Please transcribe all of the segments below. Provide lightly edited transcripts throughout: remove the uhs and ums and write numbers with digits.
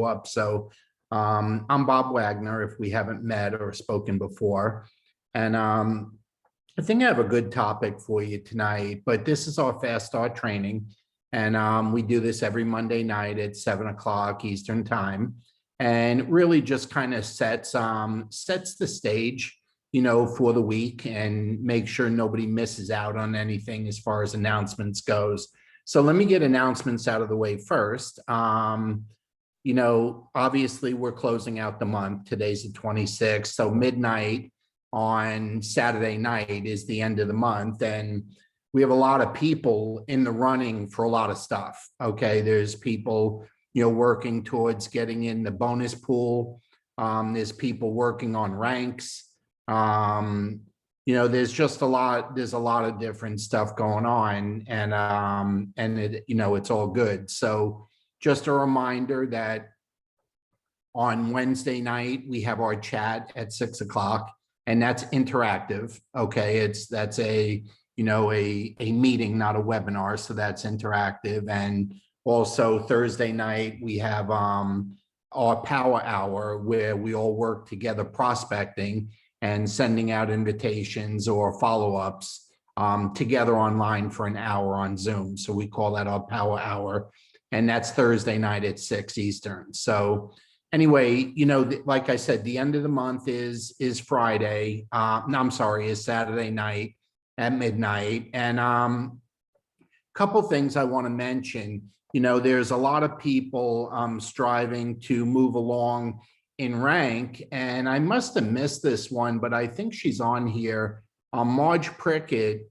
show up. So I'm Bob Wagner, if we haven't met or spoken before. And I think I have a good topic for you tonight, but this is our fast start training. And we do this every Monday night at 7 o'clock Eastern time. And really just kind of sets the stage, for the week and make sure nobody misses out on anything as far as announcements goes. So let me get announcements out of the way first. Obviously we're closing out the month. Today's the 26th. So midnight on Saturday night is the end of the month. And we have a lot of people in the running for a lot of stuff. Okay. There's people, working towards getting in the bonus pool. There's people working on ranks. There's just there's a lot of different stuff going on, and it's all good. So just a reminder that on Wednesday night, we have our chat at 6 o'clock, and that's interactive. Okay. That's a meeting, not a webinar. So that's interactive. And also Thursday night, we have, our power hour where we all work together prospecting and sending out invitations or follow-ups together online for an hour on Zoom. So we call that our power hour. And that's Thursday night at 6 Eastern. So anyway, like I said, the end of the month is Friday. Is Saturday night at midnight. And couple things I want to mention. There's a lot of people striving to move along in rank, and I must have missed this one, but I think she's on here. Marge Prickett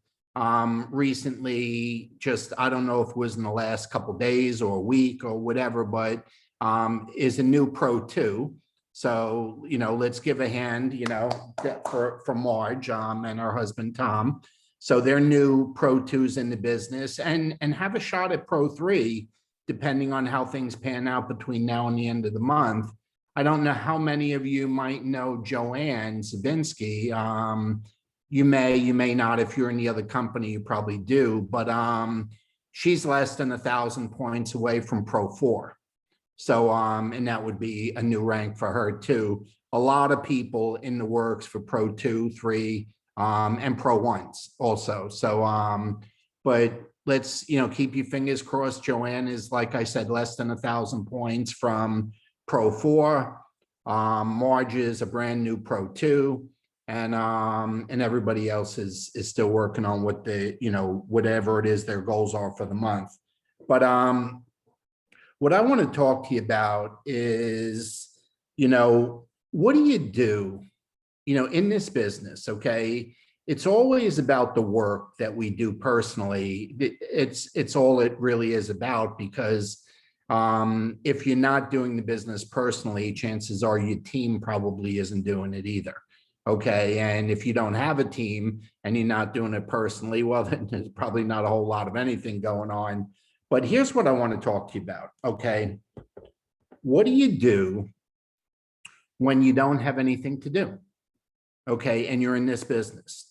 recently, I don't know if it was in the last couple days or a week or whatever, but is a new Pro 2. So, let's give a hand, for Marge and her husband, Tom. So they're new Pro 2s in the business and have a shot at Pro 3, depending on how things pan out between now and the end of the month. I don't know how many of you might know Joanne Zabinski. You may not. If you're in the other company, you probably do, but she's less than 1,000 points away from Pro 4. So, and that would be a new rank for her too. A lot of people in the works for Pro 2, 3, and Pro 1s also. So, but let's, keep your fingers crossed. Joanne is, like I said, less than 1,000 points from Pro 4. Marge is a brand new Pro 2, and everybody else is still working on what whatever it is their goals are for the month. But what I want to talk to you about is, what do you do, in this business? Okay. It's always about the work that we do personally. It's all it really is about, because if you're not doing the business personally, chances are your team probably isn't doing it either. Okay. And if you don't have a team and you're not doing it personally, well, then there's probably not a whole lot of anything going on. But here's what I want to talk to you about. Okay. What do you do when you don't have anything to do? Okay. And you're in this business.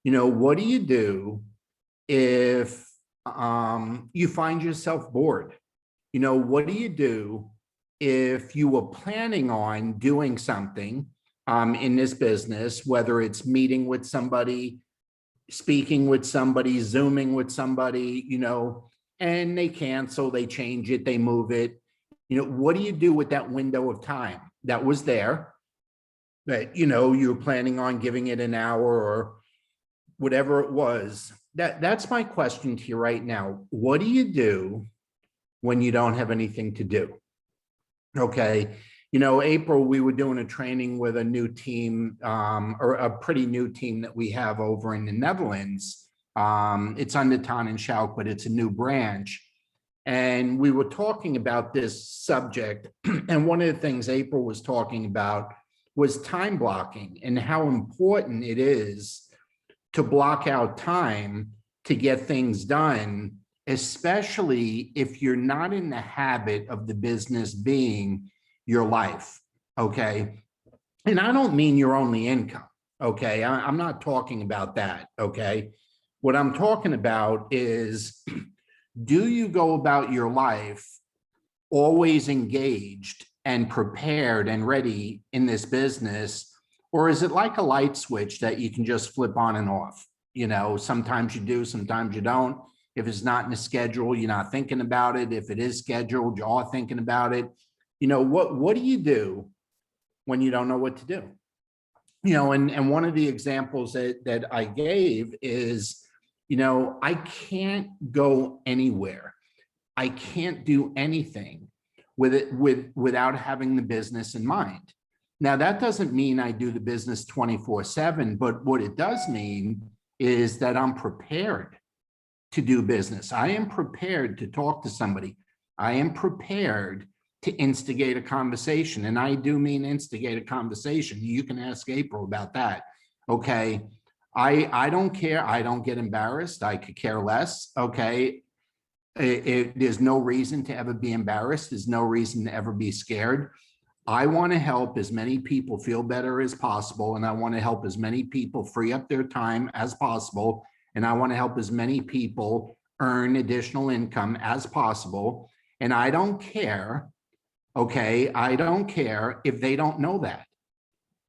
What do you do if you find yourself bored? What do you do if you were planning on doing something in this business, whether it's meeting with somebody, speaking with somebody, Zooming with somebody, and they cancel, they change it, they move it. What do you do with that window of time that was there, that, you were planning on giving it an hour or whatever it was? That's my question to you right now. What do you do when you don't have anything to do? Okay. April, we were doing a training with a new team, or a pretty new team that we have over in the Netherlands. It's under Tan and Schauk, but it's a new branch. And we were talking about this subject. And one of the things April was talking about was time blocking and how important it is to block out time to get things done, especially if you're not in the habit of the business being your life. Okay. And I don't mean your only income. Okay. I'm not talking about that. Okay. What I'm talking about is, do you go about your life always engaged and prepared and ready in this business? Or is it like a light switch that you can just flip on and off? You know, sometimes you do, sometimes you don't. If it's not in the schedule, you're not thinking about it. If it is scheduled, you are thinking about it. You know, what do you do when you don't know what to do? You know, and one of the examples that I gave is, you know, I can't go anywhere. I can't do anything without having the business in mind. Now, that doesn't mean I do the business 24/7, but what it does mean is that I'm prepared to do business. I am prepared to talk to somebody. I am prepared to instigate a conversation. And I do mean instigate a conversation. You can ask April about that. Okay. I don't care. I don't get embarrassed. I could care less. Okay. There's no reason to ever be embarrassed. There's no reason to ever be scared. I want to help as many people feel better as possible. And I want to help as many people free up their time as possible. And I want to help as many people earn additional income as possible. And I don't care, okay? I don't care if they don't know that.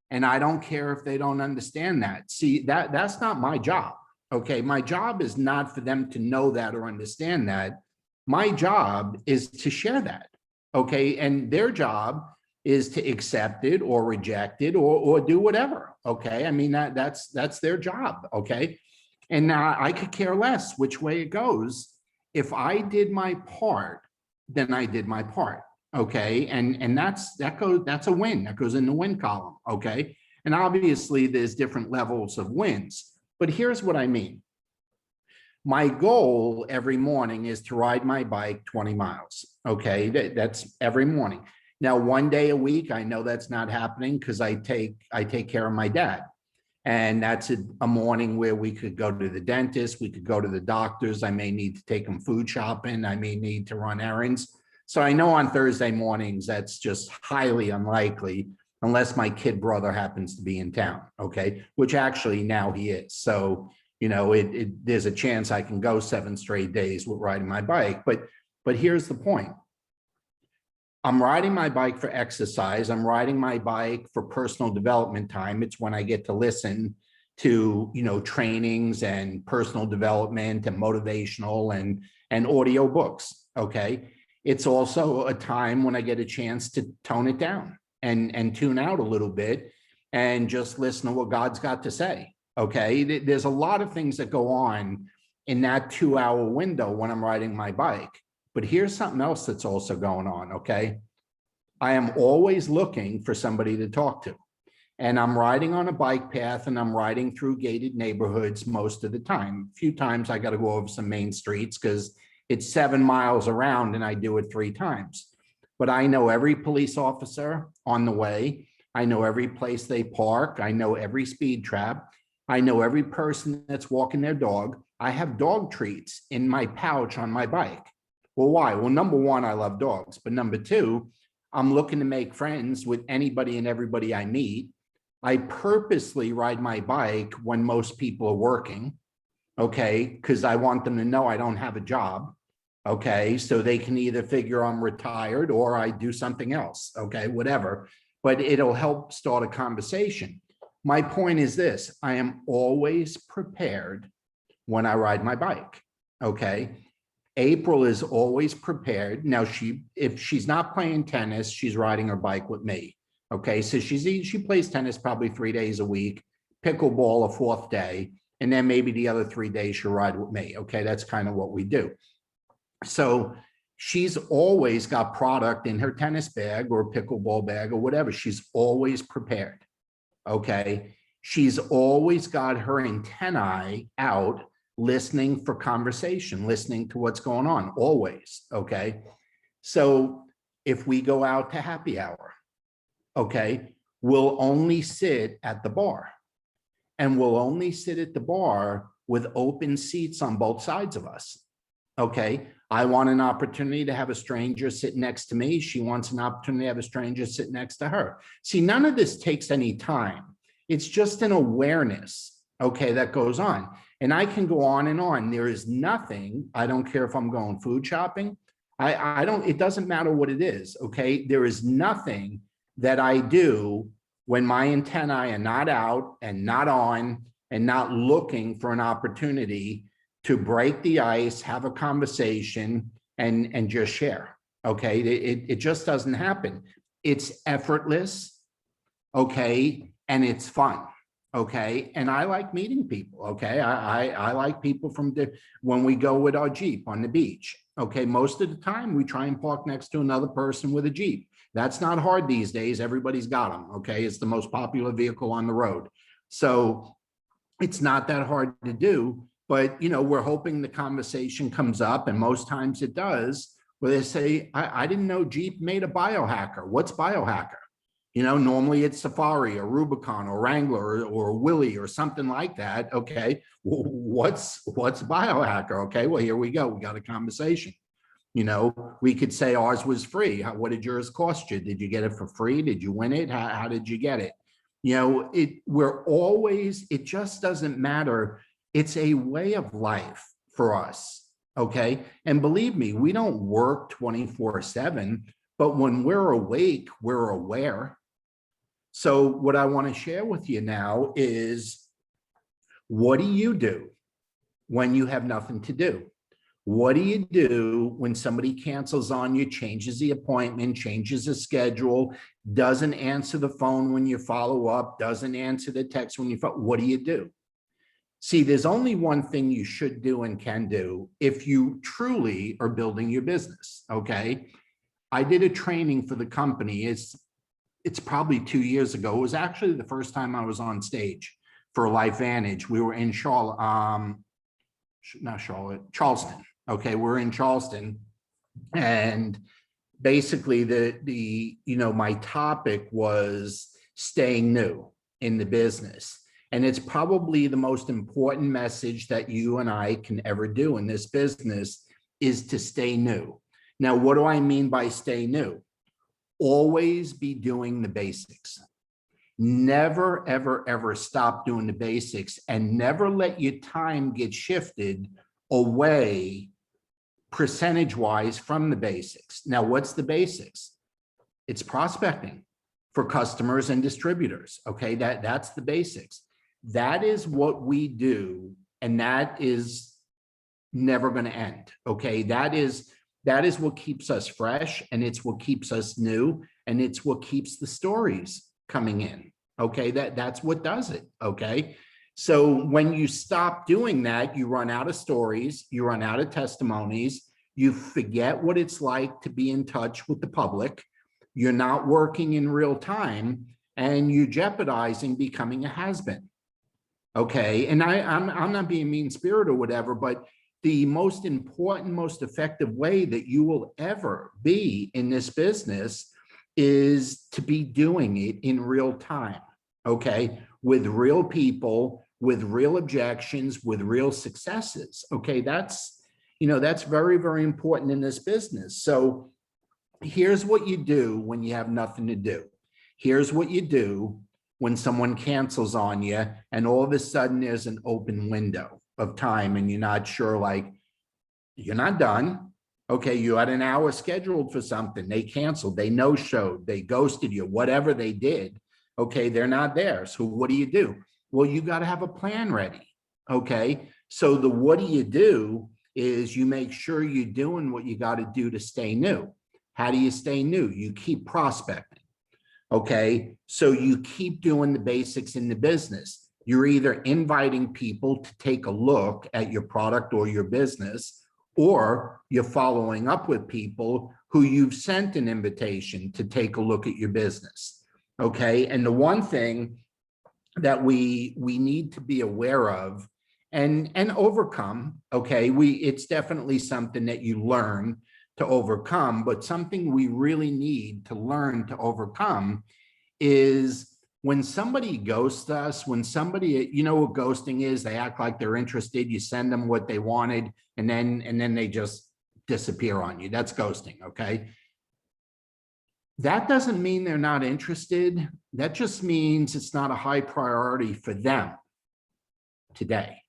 And I don't care if they don't understand that. See, that's not my job, okay? My job is not for them to know that or understand that. My job is to share that, okay? And their job is to accept it or reject it or do whatever, okay? I mean, that's their job, okay? And now I could care less which way it goes. If I did my part, then I did my part, okay? And that's a win. That goes in the win column, okay? And obviously there's different levels of wins, but here's what I mean. My goal every morning is to ride my bike 20 miles, okay? That's every morning. Now, one day a week, I know that's not happening because I take care of my dad. And that's a morning where we could go to the dentist, we could go to the doctors. I may need to take him food shopping. I may need to run errands. So I know on Thursday mornings, that's just highly unlikely unless my kid brother happens to be in town, okay? Which actually now he is. So, you know, there's a chance I can go 7 straight days with riding my bike. But here's the point. I'm riding my bike for exercise. I'm riding my bike for personal development time. It's when I get to listen to, you know, trainings and personal development and motivational and audio books. Okay. It's also a time when I get a chance to tone it down and tune out a little bit and just listen to what God's got to say. Okay. There's a lot of things that go on in that 2-hour window when I'm riding my bike. But here's something else that's also going on, okay? I am always looking for somebody to talk to. And I'm riding on a bike path and I'm riding through gated neighborhoods most of the time. A few times I got to go over some main streets because it's 7 miles around and I do it 3 times. But I know every police officer on the way. I know every place they park. I know every speed trap. I know every person that's walking their dog. I have dog treats in my pouch on my bike. Well, why? Well, number one, I love dogs. But number two, I'm looking to make friends with anybody and everybody I meet. I purposely ride my bike when most people are working, okay? Because I want them to know I don't have a job, okay? So they can either figure I'm retired or I do something else, okay? Whatever. But it'll help start a conversation. My point is this, I am always prepared when I ride my bike, okay? April is always prepared. Now, if she's not playing tennis, she's riding her bike with me. Okay, so she plays tennis probably 3 days a week, pickleball a 4th day, and then maybe the other 3 days she'll ride with me. Okay, that's kind of what we do. So she's always got product in her tennis bag or pickleball bag or whatever. She's always prepared. Okay, she's always got her antennae out, listening for conversation, listening to what's going on, always, okay? So if we go out to happy hour, okay, we'll only sit at the bar. And we'll only sit at the bar with open seats on both sides of us, okay? I want an opportunity to have a stranger sit next to me. She wants an opportunity to have a stranger sit next to her. See, none of this takes any time. It's just an awareness, okay, that goes on. And I can go on and on. There is nothing, I don't care if I'm going food shopping, I don't, it doesn't matter what it is, okay? There is nothing that I do when my antennae are not out and not on and not looking for an opportunity to break the ice, have a conversation, and just share, okay? It just doesn't happen. It's effortless, okay? And it's fun, okay? And I like meeting people, okay? I like people from when we go with our Jeep on the beach, okay? Most of the time we try and park next to another person with a Jeep. That's not hard these days. Everybody's got them, okay? It's the most popular vehicle on the road. So it's not that hard to do, but we're hoping the conversation comes up, and most times it does, where they say, I didn't know Jeep made a biohacker. What's biohacker? Normally it's Safari or Rubicon or Wrangler or Willie or something like that. Okay, what's biohacker? Okay, well, here we go. We got a conversation. We could say ours was free. What did yours cost you? Did you get it for free? Did you win it? How did you get it? We're always, it just doesn't matter. It's a way of life for us. Okay. And believe me, we don't work 24/7, but when we're awake, we're aware. So what I want to share with you now is, what do you do when you have nothing to do? What do you do when somebody cancels on you, changes the appointment, changes the schedule, doesn't answer the phone when you follow up, doesn't answer the text when you follow? What do you do? See, there's only one thing you should do and can do if you truly are building your business, okay? I did a training for the company. It's probably 2 years ago. It was actually the first time I was on stage for LifeVantage. We were in Charleston. Okay, we're in Charleston, and basically my topic was staying new in the business. And it's probably the most important message that you and I can ever do in this business is to stay new. Now, what do I mean by stay new? Always be doing the basics. Never, ever, ever stop doing the basics, and never let your time get shifted away percentage-wise from the basics. Now, what's the basics? It's prospecting for customers and distributors, okay? That's the basics. That is what we do, and that is never gonna end, okay? That is what keeps us fresh, and it's what keeps us new, and it's what keeps the stories coming in, okay? That's what does it, okay? So when you stop doing that, you run out of stories, you run out of testimonies, you forget what it's like to be in touch with the public, you're not working in real time, and you're jeopardizing becoming a has-been, okay? And I'm not being mean-spirited or whatever, but the most important, most effective way that you will ever be in this business is to be doing it in real time, okay? With real people, with real objections, with real successes, okay? That's very, very important in this business. So here's what you do when you have nothing to do. Here's what you do when someone cancels on you and all of a sudden there's an open window of time and you're not sure, like, you're not done. Okay, you had an hour scheduled for something, they canceled, they no-showed, they ghosted you, whatever they did, okay, they're not there. So what do? Well, you got to have a plan ready, okay? So the what do you do is you make sure you're doing what you got to do to stay new. How do you stay new? You keep prospecting, okay? So you keep doing the basics in the business. You're either inviting people to take a look at your product or your business, or you're following up with people who you've sent an invitation to take a look at your business, okay? And the one thing that we need to be aware of and overcome, okay, it's definitely something that you learn to overcome, but something we really need to learn to overcome is when somebody ghosts us, when somebody, you know what ghosting is, they act like they're interested, you send them what they wanted, and then they just disappear on you. That's ghosting, okay? That doesn't mean they're not interested. That just means it's not a high priority for them today,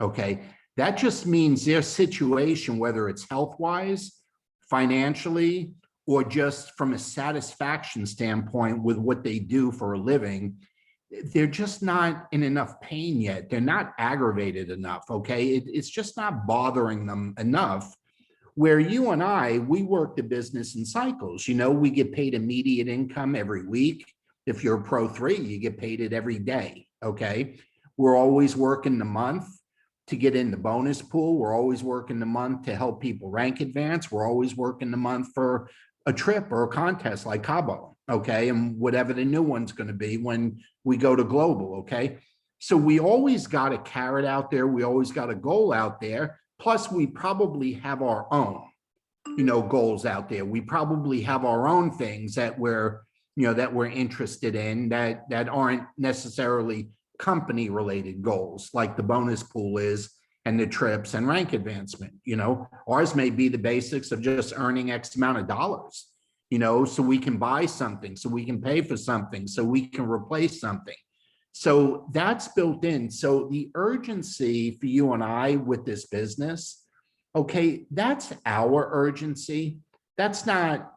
okay? That just means their situation, whether it's health-wise, financially or just from a satisfaction standpoint with what they do for a living, they're just not in enough pain yet. They're not aggravated enough, okay? It's just not bothering them enough. Where you and I, we work the business in cycles. You know, we get paid immediate income every week. If you're a Pro 3, you get paid it every day, okay? We're always working the month to get in the bonus pool. We're always working the month to help people rank advance. We're always working the month for a trip or a contest like Cabo, okay? And whatever the new one's going to be when we go to global, okay? So we always got a carrot out there. We always got a goal out there. Plus, we probably have our own, you know, goals out there. We probably have our own things that we're, you know, that we're interested in that aren't necessarily company related goals like the bonus pool is and the trips and rank advancement. You know, ours may be the basics of just earning X amount of dollars, you know, so we can buy something, so we can pay for something, so we can replace something. So that's built in. So the urgency for you and I with this business, okay, that's our urgency. That's not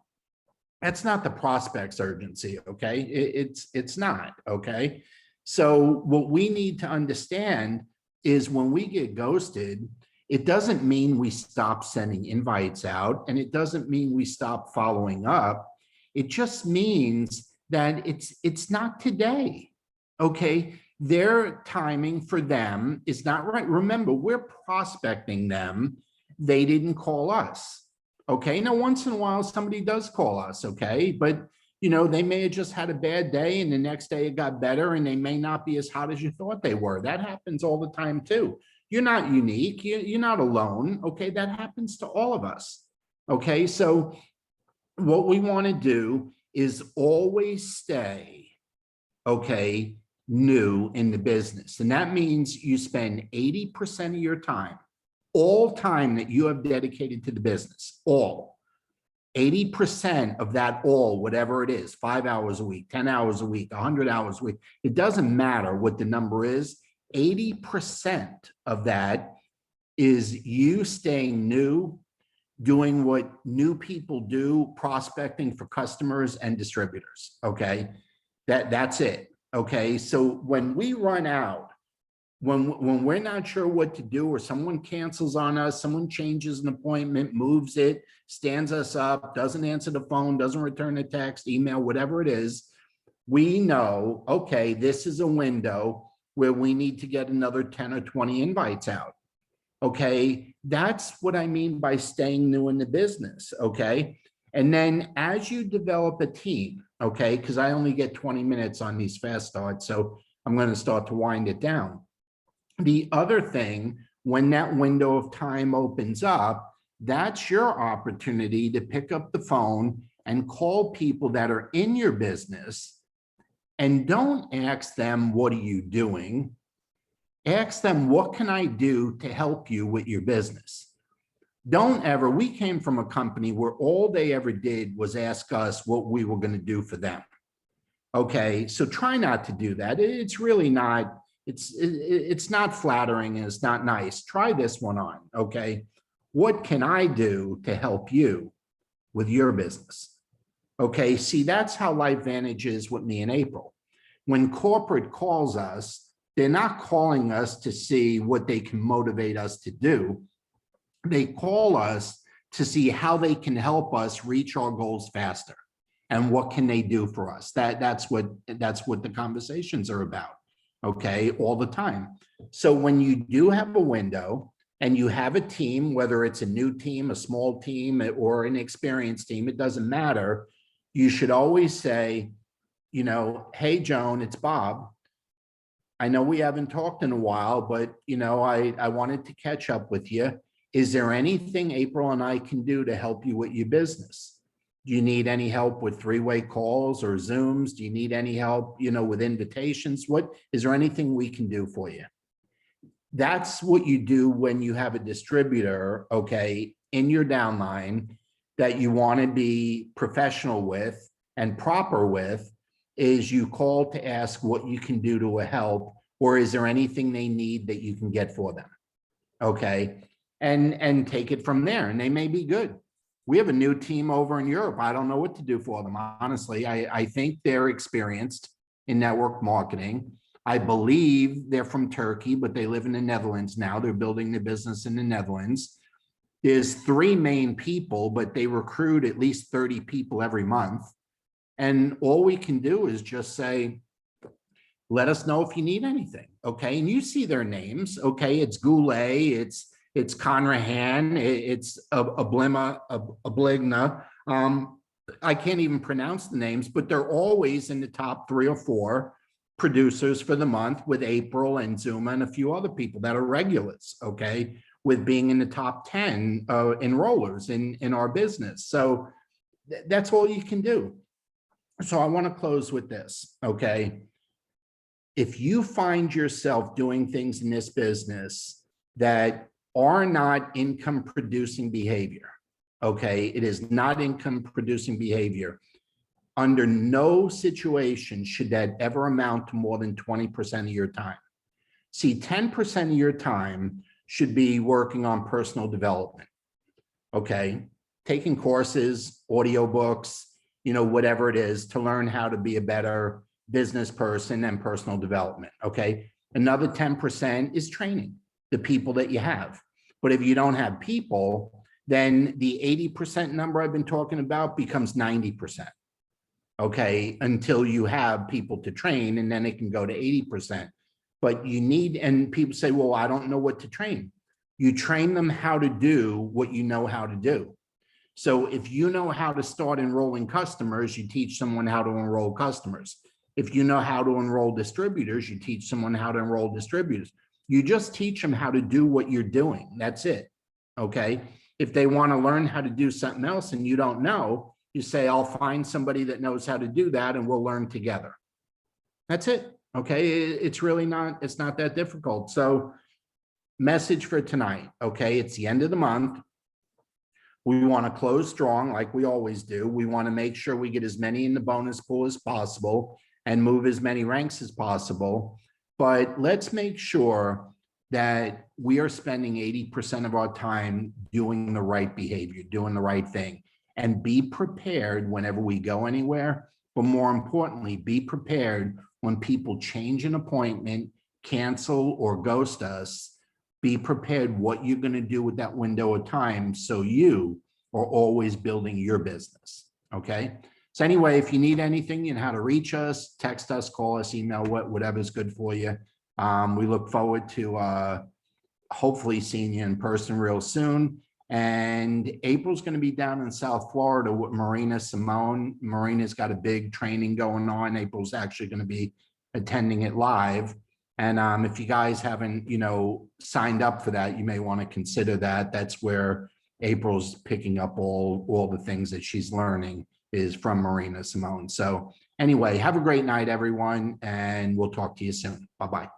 the prospect's urgency, okay? It's not, okay? So what we need to understand is when we get ghosted, it doesn't mean we stop sending invites out, and it doesn't mean we stop following up. It just means that it's not today, okay? Their timing for them is not right. Remember, we're prospecting them. They didn't call us, okay? Now, once in a while, somebody does call us, okay? But you know, they may have just had a bad day and the next day it got better, and they may not be as hot as you thought they were. That happens all the time too. You're not unique. You're not alone. Okay. That happens to all of us. Okay. So what we want to do is always stay, okay, new in the business. And that means you spend 80% of your time, all time that you have dedicated to the business, all 80% of that, all, whatever it is, 5 hours a week, 10 hours a week, 100 hours a week, it doesn't matter what the number is. 80% of that is you staying new, doing what new people do, prospecting for customers and distributors, okay? That's it, okay? So when we run out, when we're not sure what to do, or someone cancels on us, someone changes an appointment, moves it, stands us up, doesn't answer the phone, doesn't return a text, email, whatever it is, we know, okay, this is a window where we need to get another 10 or 20 invites out. Okay, that's what I mean by staying new in the business, okay? And then as you develop a team, okay, because I only get 20 minutes on these fast starts, so I'm going to start to wind it down. The other thing, when that window of time opens up, that's your opportunity to pick up the phone and call people that are in your business, and don't ask them, what are you doing? Ask them, what can I do to help you with your business? Don't ever, we came from a company where all they ever did was ask us what we were going to do for them. Okay, so try not to do that. It's really not, it's not flattering and it's not nice. Try this one on, okay? What can I do to help you with your business? Okay, see, that's how LifeVantage is with me in April. When corporate calls us, they're not calling us to see what they can motivate us to do. They call us to see how they can help us reach our goals faster. And what can they do for us? That's what the conversations are about, okay, all the time. So when you do have a window and you have a team, whether it's a new team, a small team, or an experienced team, it doesn't matter. You should always say, you know, hey, Joan, it's Bob. I know we haven't talked in a while, but, you know, I wanted to catch up with you. Is there anything April and I can do to help you with your business? Do you need any help with three-way calls or Zooms? Do you need any help, you know, with invitations? Is there anything we can do for you? That's what you do when you have a distributor, okay, in your downline that you want to be professional with and proper with, is you call to ask what you can do to help, or is there anything they need that you can get for them? Okay. And take it from there, and they may be good. We have a new team over in Europe. I don't know what to do for them, honestly. I think they're experienced in network marketing. I believe they're from Turkey, but they live in the Netherlands now. They're building their business in the Netherlands. There's 3 main people, but they recruit at least 30 people every month. And all we can do is just say, let us know if you need anything, okay? And you see their names, okay? It's Goulet, it's Conrahan, it's Obligna. I can't even pronounce the names, but they're always in the top 3 or 4 producers for the month, with April and Zuma and a few other people that are regulars, okay? With being in the top 10 enrollers in our business. So that's all you can do. So I want to close with this, okay? If you find yourself doing things in this business that are not income producing behavior, okay? It is not income producing behavior. Under no situation should that ever amount to more than 20% of your time. See, 10% of your time should be working on personal development, okay? Taking courses, audiobooks, whatever it is, to learn how to be a better business person and personal development, okay? Another 10% is training the people that you have. But if you don't have people, then the 80% number I've been talking about becomes 90%, okay? Until you have people to train, and then it can go to 80%. But you need, and people say, well, I don't know what to train. You train them how to do what you know how to do. So if you know how to start enrolling customers, you teach someone how to enroll customers. If you know how to enroll distributors, you teach someone how to enroll distributors. You just teach them how to do what you're doing. That's it, okay? If they want to learn how to do something else and you don't know, you say, I'll find somebody that knows how to do that and we'll learn together. That's it, okay? It's really not, it's not that difficult. So message for tonight, okay? It's the end of the month. We want to close strong like we always do. We want to make sure we get as many in the bonus pool as possible and move as many ranks as possible. But let's make sure that we are spending 80% of our time doing the right behavior, doing the right thing, and be prepared whenever we go anywhere. But more importantly, be prepared when people change an appointment, cancel, or ghost us. Be prepared what you're going to do with that window of time, so you are always building your business, okay? So anyway, if you need anything, you know how to reach us, text us, call us, email, whatever's good for you. We look forward to hopefully seeing you in person real soon. And April's going to be down in South Florida with Marina Simone. Marina's got a big training going on. April's actually going to be attending it live. And if you guys haven't, signed up for that, you may want to consider that. That's where April's picking up all the things that she's learning is from Marina Simone. So anyway, have a great night, everyone, and we'll talk to you soon. Bye-bye.